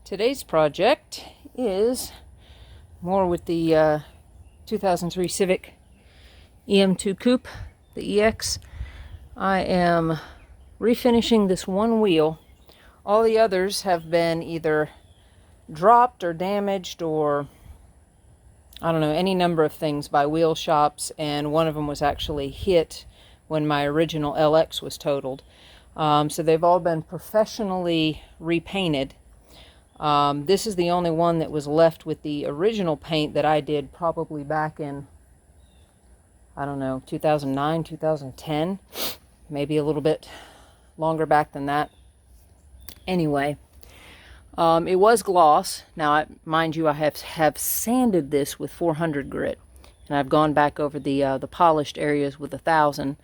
Today's project is more with the 2003 Civic EM2 Coupe, the EX. I am refinishing this one wheel. All the others have been either dropped or damaged or I don't know, any number of things by wheel shops, and one of them was actually hit when my original LX was totaled. So they've all been professionally repainted. This is the only one that was left with the original paint that I did probably back in, I don't know, 2009, 2010, maybe a little bit longer back than that. Anyway, it was gloss. Now, mind you, I have sanded this with 400 grit, and I've gone back over the polished areas with 1000.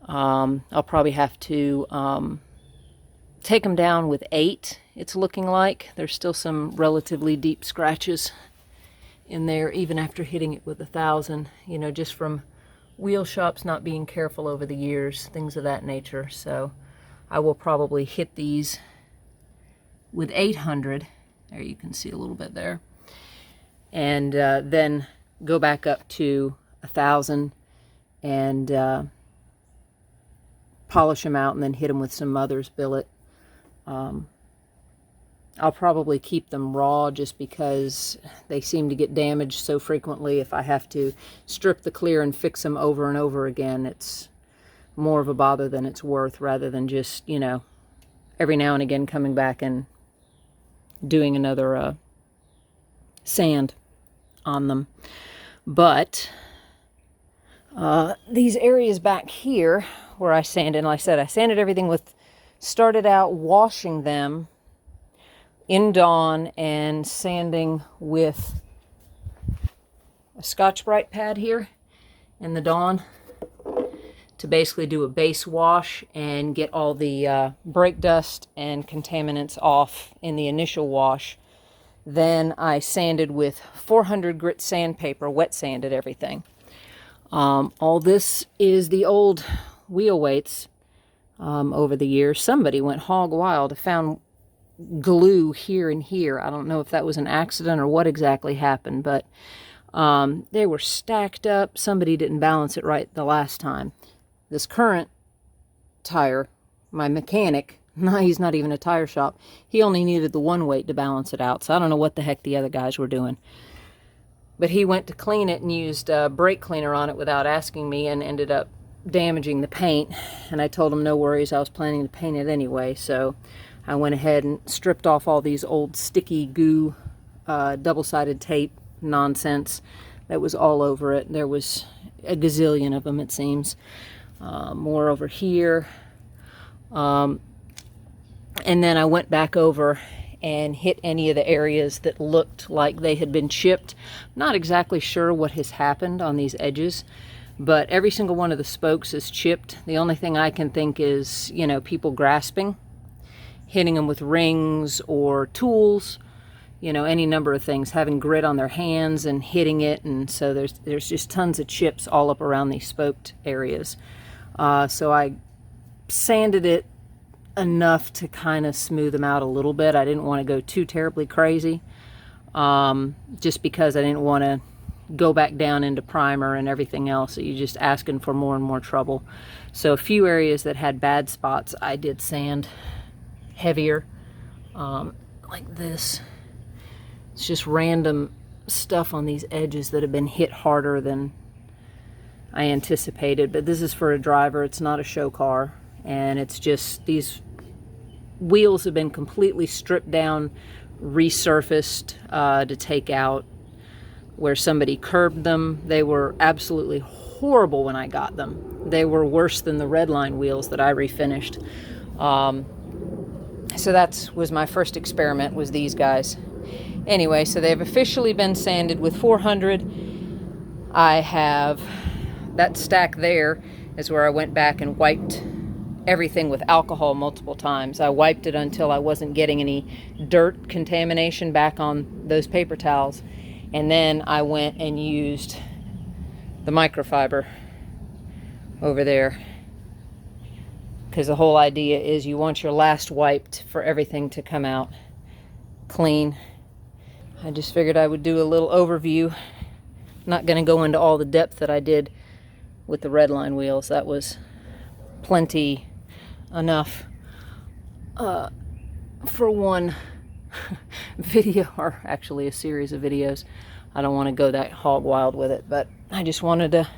I'll probably have to take them down with 8. It's looking like there's still some relatively deep scratches in there, even after hitting it with 1000. You know, just from wheel shops not being careful over the years, things of that nature. So I will probably hit these with 800. There, you can see a little bit there, and then go back up to 1000 and polish them out, and then hit them with some mother's billet. I'll probably keep them raw just because they seem to get damaged so frequently. If I have to strip the clear and fix them over and over again, it's more of a bother than it's worth, rather than just, you know, every now and again coming back and doing another sand on them. But these areas back here where I sanded, and like I said, I sanded everything with, started out washing them in Dawn and sanding with a Scotch-Brite pad here in the Dawn to basically do a base wash and get all the brake dust and contaminants off in the initial wash. Then I sanded with 400 grit sandpaper, wet sanded everything. All this is the old wheel weights over the years. Somebody went hog wild, found glue here and here. I don't know if that was an accident or what exactly happened, but they were stacked up. Somebody didn't balance it right the last time. This current tire, my mechanic, he's not even a tire shop, he only needed the one weight to balance it out, so I don't know what the heck the other guys were doing. But he went to clean it and used brake cleaner on it without asking me, and ended up damaging the paint. And I told him no worries, I was planning to paint it anyway, so I went ahead and stripped off all these old sticky goo, double-sided tape nonsense that was all over it. There was a gazillion of them, it seems. More over here. And then I went back over and hit any of the areas that looked like they had been chipped. Not exactly sure what has happened on these edges, but every single one of the spokes is chipped. The only thing I can think is, you know, people grasping, hitting them with rings or tools, you know, any number of things, having grit on their hands and hitting it, and so there's just tons of chips all up around these spoked areas. So I sanded it enough to kind of smooth them out a little bit. I didn't want to go too terribly crazy, just because I didn't want to go back down into primer and everything else. So you're just asking for more and more trouble. So a few areas that had bad spots, I did sand heavier, like this. It's just random stuff on these edges that have been hit harder than I anticipated. But this is for a driver, it's not a show car, and it's just these wheels have been completely stripped down, resurfaced to take out where somebody curbed them. They were absolutely horrible when I got them. They were worse than the Redline wheels that I refinished. So that was my first experiment, was these guys. Anyway, so they've officially been sanded with 400. I have that stack there is where I went back and wiped everything with alcohol multiple times. I wiped it until I wasn't getting any dirt contamination back on those paper towels. And then I went and used the microfiber over there, because the whole idea is you want your last wiped for everything to come out clean. I just figured I would do a little overview. Not going to go into all the depth that I did with the red line wheels. That was plenty enough for one video, or actually a series of videos. I don't want to go that hog wild with it, but I just wanted to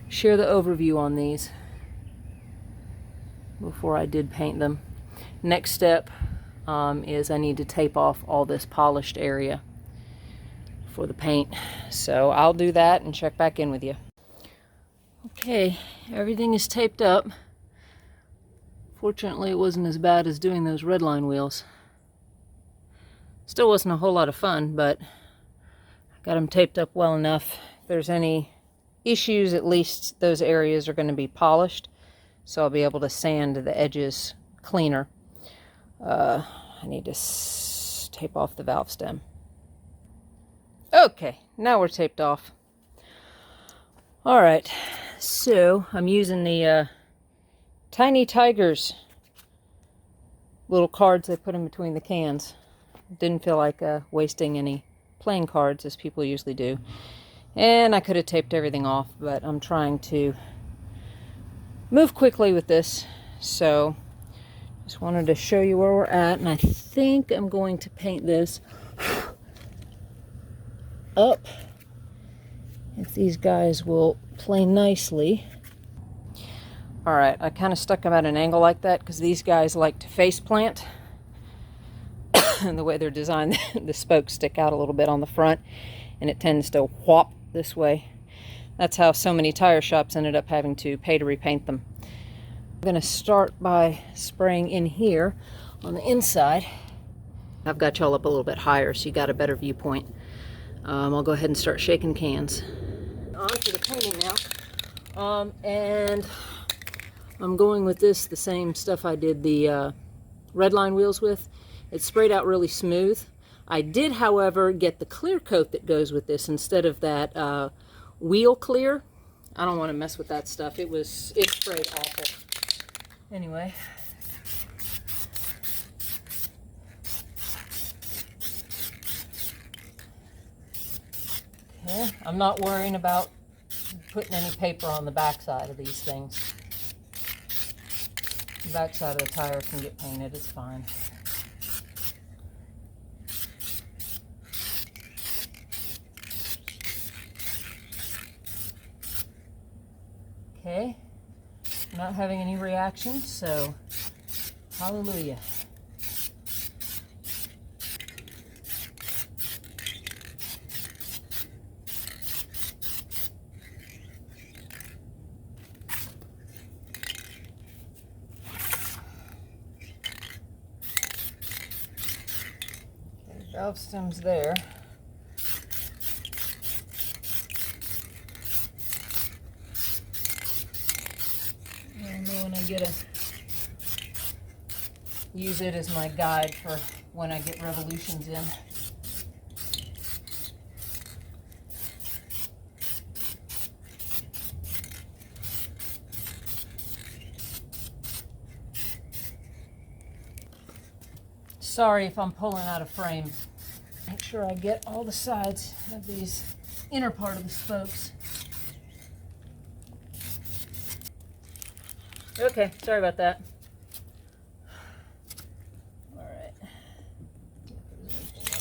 share the overview on these before I did paint them. Next step is I need to tape off all this polished area for the paint. So I'll do that and check back in with you. Okay, everything is taped up. Fortunately, it wasn't as bad as doing those red line wheels. Still wasn't a whole lot of fun, but I got them taped up well enough. If there's any issues, at least those areas are going to be polished, so I'll be able to sand the edges cleaner. I need to tape off the valve stem. Okay, now we're taped off. Alright, so I'm using the Tiny Tigers little cards they put in between the cans. Didn't feel like wasting any playing cards as people usually do. And I could have taped everything off, but I'm trying to move quickly with this. So just wanted to show you where we're at, and I think I'm going to paint this up if these guys will play nicely. Alright, I kind of stuck them at an angle like that because these guys like to face plant. And the way they're designed, the spokes stick out a little bit on the front, and it tends to whop this way. That's how so many tire shops ended up having to pay to repaint them. I'm going to start by spraying in here on the inside. I've got y'all up a little bit higher so you got a better viewpoint. I'll go ahead and start shaking cans. On to the painting now. And I'm going with this, the same stuff I did the red line wheels with. It sprayed out really smooth. I did, however, get the clear coat that goes with this instead of that wheel clear. I don't want to mess with that stuff. It sprayed awful. Anyway. Okay, I'm not worrying about putting any paper on the backside of these things. The backside of the tire can get painted, it's fine. Okay, I'm not having any reactions, so hallelujah. Okay, valve stem's there. Use it as my guide for when I get revolutions in. Sorry if I'm pulling out of frame. Make sure I get all the sides of these inner part of the spokes. Okay, sorry about that. Alright.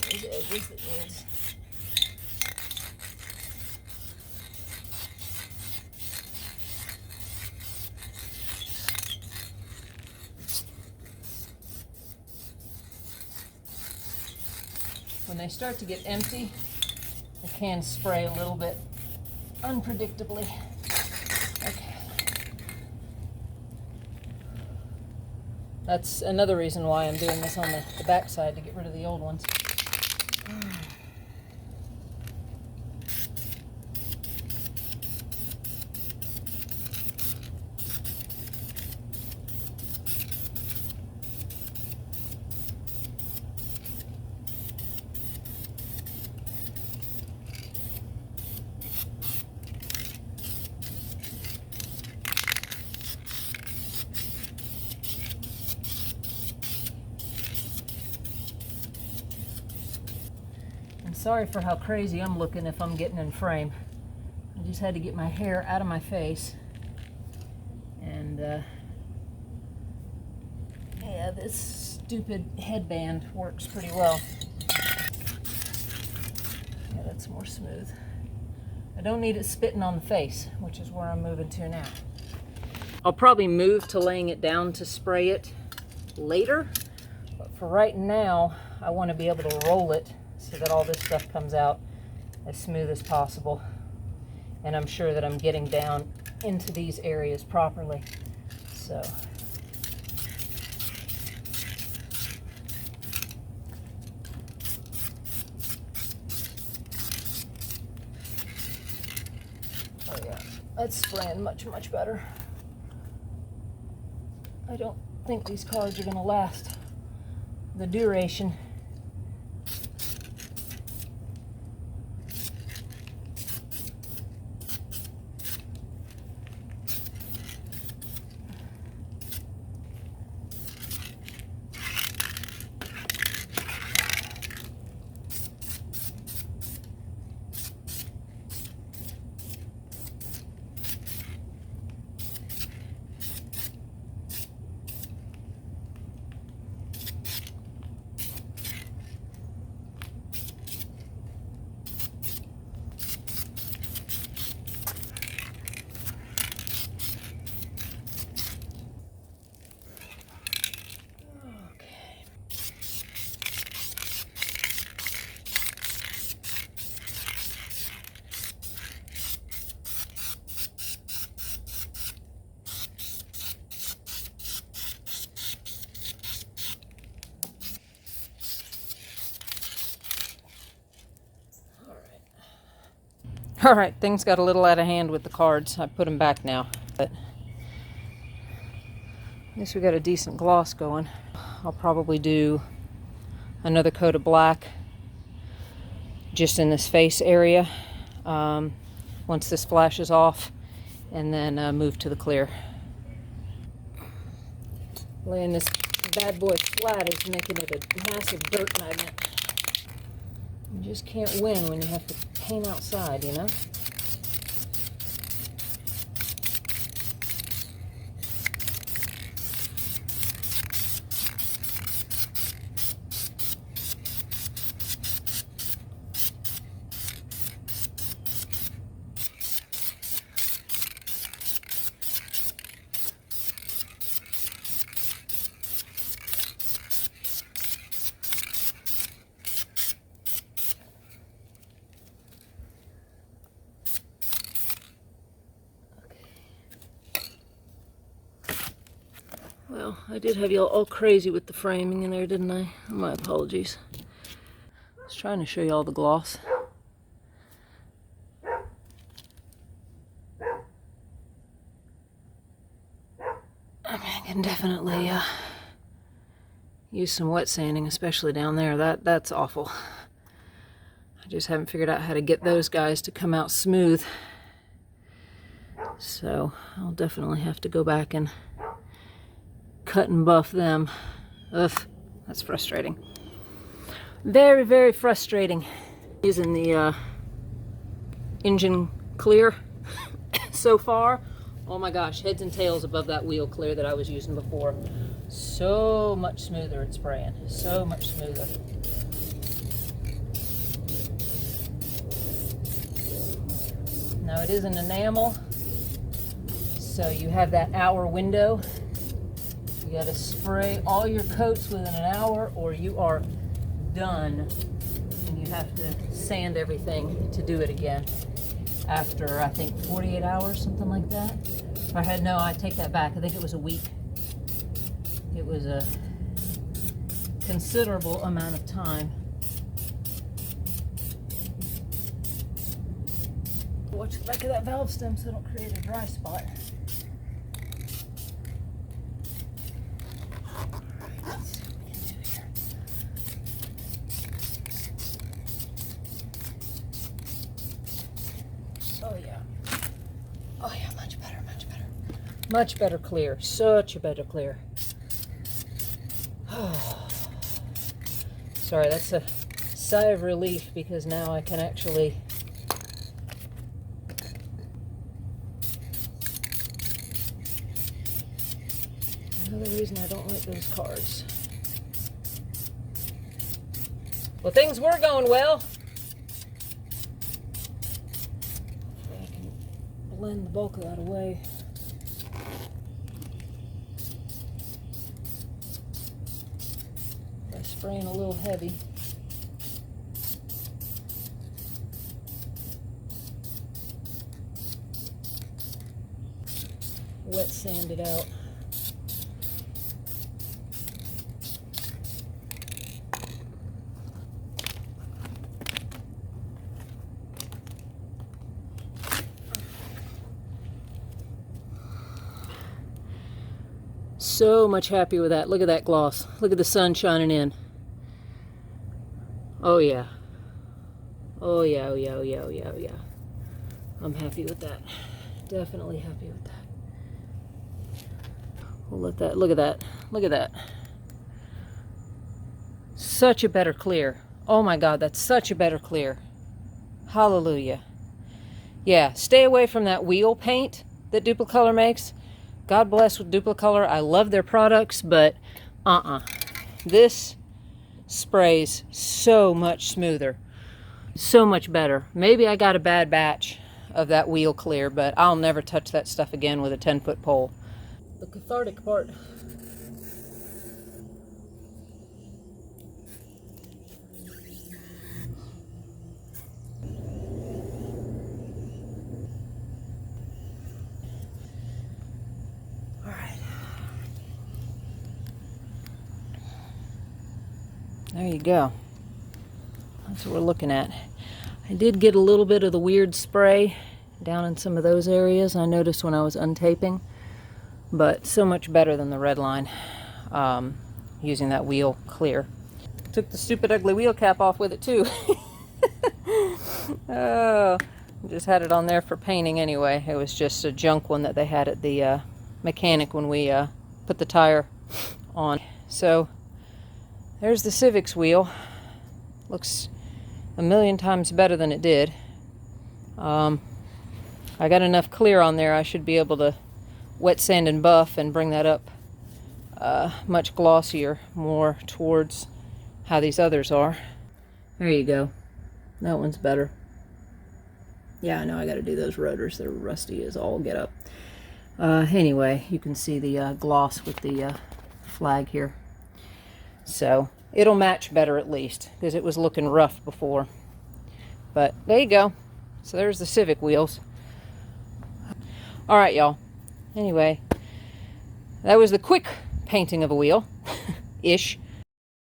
These edges that needs. When they start to get empty, the cans spray a little bit unpredictably. Okay. That's another reason why I'm doing this on the back side, to get rid of the old ones. And sorry for how crazy I'm looking if I'm getting in frame. I just had to get my hair out of my face. And yeah, this stupid headband works pretty well. Yeah, that's more smooth. I don't need it spitting on the face, which is where I'm moving to now. I'll probably move to laying it down to spray it later, but for right now, I want to be able to roll it so that all this stuff comes out as smooth as possible. And I'm sure that I'm getting down into these areas properly. So. Oh yeah, that's spraying much, much better. I don't think these cards are going to last the duration. All right, things got a little out of hand with the cards. I put them back now, but at least we got a decent gloss going. I'll probably do another coat of black just in this face area once this flashes off, and then move to the clear. Laying this bad boy flat is making it a massive dirt magnet. You just can't win when you have to paint outside, you know? Well, I did have y'all all crazy with the framing in there, didn't I? My apologies. I was trying to show y'all the gloss. I mean, I can definitely use some wet sanding, especially down there. That's awful. I just haven't figured out how to get those guys to come out smooth. So I'll definitely have to go back and cut and buff them. Ugh, that's frustrating. Very, very frustrating. Using the engine clear so far. Oh my gosh, heads and tails above that wheel clear that I was using before. So much smoother it's spraying. So much smoother. Now it is an enamel, so you have that hour window. You gotta spray all your coats within an hour or you are done, and you have to sand everything to do it again after, I think, 48 hours, something like that. I take that back. I think it was a week. It was a considerable amount of time. Watch the back of that valve stem so I don't create a dry spot. Oh yeah, much better, much better. Much better clear, such a better clear. Oh. Sorry, that's a sigh of relief because now I can actually another reason I don't like those cards. Well, things were going well. Hopefully I can blend the bulk of that away. By spraying a little heavy. Wet sand it out. So much happy with that. Look at that gloss. Look at the sun shining in. Oh yeah. Oh yeah, oh yeah, oh yeah, oh yeah, oh yeah. I'm happy with that. Definitely happy with that. We'll let that, look at that. Look at that. Such a better clear. Oh my God, that's such a better clear. Hallelujah. Yeah, stay away from that wheel paint that Duplicolor makes. God bless with Duplicolor. I love their products, but this sprays so much smoother. So much better. Maybe I got a bad batch of that wheel clear, but I'll never touch that stuff again with a 10-foot pole. The cathartic part. There you go. That's what we're looking at. I did get a little bit of the weird spray down in some of those areas I noticed when I was untaping, but so much better than the red line using that wheel clear. Took the stupid ugly wheel cap off with it too. Oh, just had it on there for painting anyway. It was just a junk one that they had at the mechanic when we put the tire on. So there's the Civic's wheel. Looks a million times better than it did. I got enough clear on there, I should be able to wet sand and buff and bring that up much glossier, more towards how these others are. There you go. That one's better. Yeah, I know I got to do those rotors. They're rusty as all get up. Anyway, you can see the gloss with the flag here. So it'll match better at least, because it was looking rough before. But there you go. So there's the Civic wheels. Alright, y'all. Anyway, that was the quick painting of a wheel. Ish.